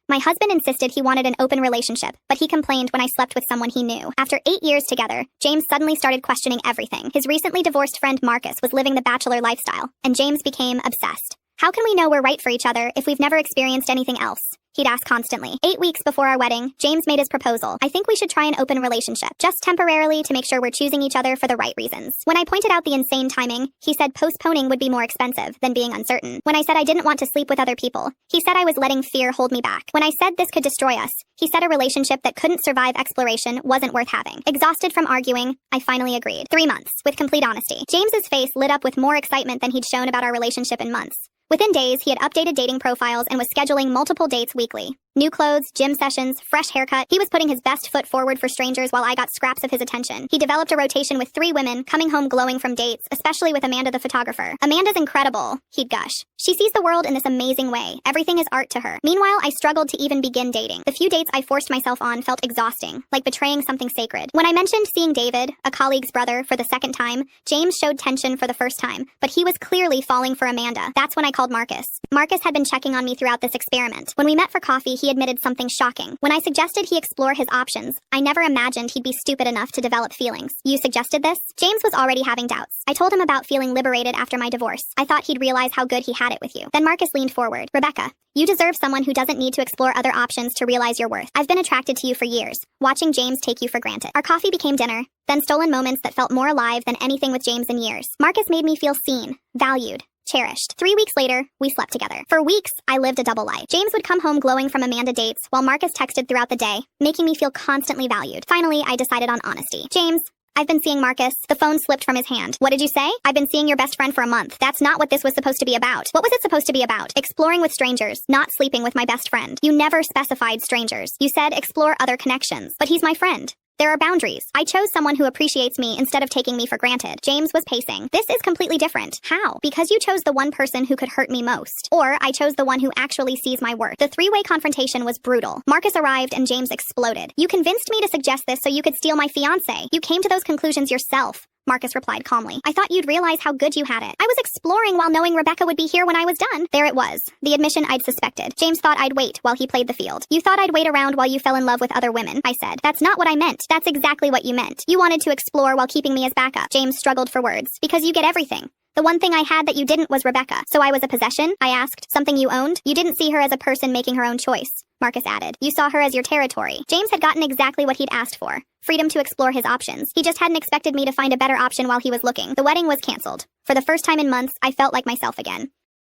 My husband insisted he wanted an open relationship, but he complained when I slept with someone he knew. After 8 years together, James suddenly started questioning everything. His recently divorced friend Marcus was living the bachelor lifestyle, and James became obsessed. How can we know we're right for each other if we've never experienced anything else? He'd ask constantly. 8 weeks before our wedding, James made his proposal. I think we should try an open relationship, just temporarily to make sure we're choosing each other for the right reasons. When I pointed out the insane timing, he said postponing would be more expensive than being uncertain. When I said I didn't want to sleep with other people, he said I was letting fear hold me back. When I said this could destroy us, he said a relationship that couldn't survive exploration wasn't worth having. Exhausted from arguing, I finally agreed. 3 months, with complete honesty. James's face lit up with more excitement than he'd shown about our relationship in months. Within days, he had updated dating profiles and was scheduling multiple dates weekly. New clothes, gym sessions, fresh haircut. He was putting his best foot forward for strangers while I got scraps of his attention. He developed a rotation with 3 women, coming home glowing from dates, especially with Amanda the photographer. Amanda's incredible, he'd gush. She sees the world in this amazing way. Everything is art to her. Meanwhile, I struggled to even begin dating. The few dates I forced myself on felt exhausting, like betraying something sacred. When I mentioned seeing David, a colleague's brother, for the second time, James showed tension for the first time, but he was clearly falling for Amanda. That's when I called Marcus. Marcus had been checking on me throughout this experiment. When we met for coffee, he admitted something shocking. When I suggested he explore his options, I never imagined he'd be stupid enough to develop feelings. You suggested this? James was already having doubts. I told him about feeling liberated after my divorce. I thought he'd realize how good he had it with you. Then Marcus leaned forward. Rebecca, you deserve someone who doesn't need to explore other options to realize your worth. I've been attracted to you for years, watching James take you for granted. Our coffee became dinner, then stolen moments that felt more alive than anything with James in years. Marcus made me feel seen, valued, cherished. 3 weeks later, we slept together. For weeks, I lived a double life. James would come home glowing from Amanda dates, while Marcus texted throughout the day, making me feel constantly valued. Finally, I decided on honesty. James, I've been seeing Marcus. The phone slipped from his hand. What did you say? I've been seeing your best friend for a month. That's not what this was supposed to be about. What was it supposed to be about? Exploring with strangers, not sleeping with my best friend. You never specified strangers. You said explore other connections. But he's my friend. There are boundaries. I chose someone who appreciates me instead of taking me for granted. James was pacing. This is completely different. How? Because you chose the one person who could hurt me most. Or I chose the one who actually sees my worth. The 3-way confrontation was brutal. Marcus arrived and James exploded. You convinced me to suggest this so you could steal my fiancé. You came to those conclusions yourself. Marcus replied calmly. I thought you'd realize how good you had it. I was exploring while knowing Rebecca would be here when I was done. There it was. The admission I'd suspected. James thought I'd wait while he played the field. You thought I'd wait around while you fell in love with other women, I said. That's not what I meant. That's exactly what you meant. You wanted to explore while keeping me as backup. James struggled for words. Because you get everything. The one thing I had that you didn't was Rebecca. So I was a possession? I asked. Something you owned? You didn't see her as a person making her own choice. Marcus added. You saw her as your territory. James had gotten exactly what he'd asked for. Freedom to explore his options. He just hadn't expected me to find a better option while he was looking. The wedding was canceled. For the first time in months, I felt like myself again.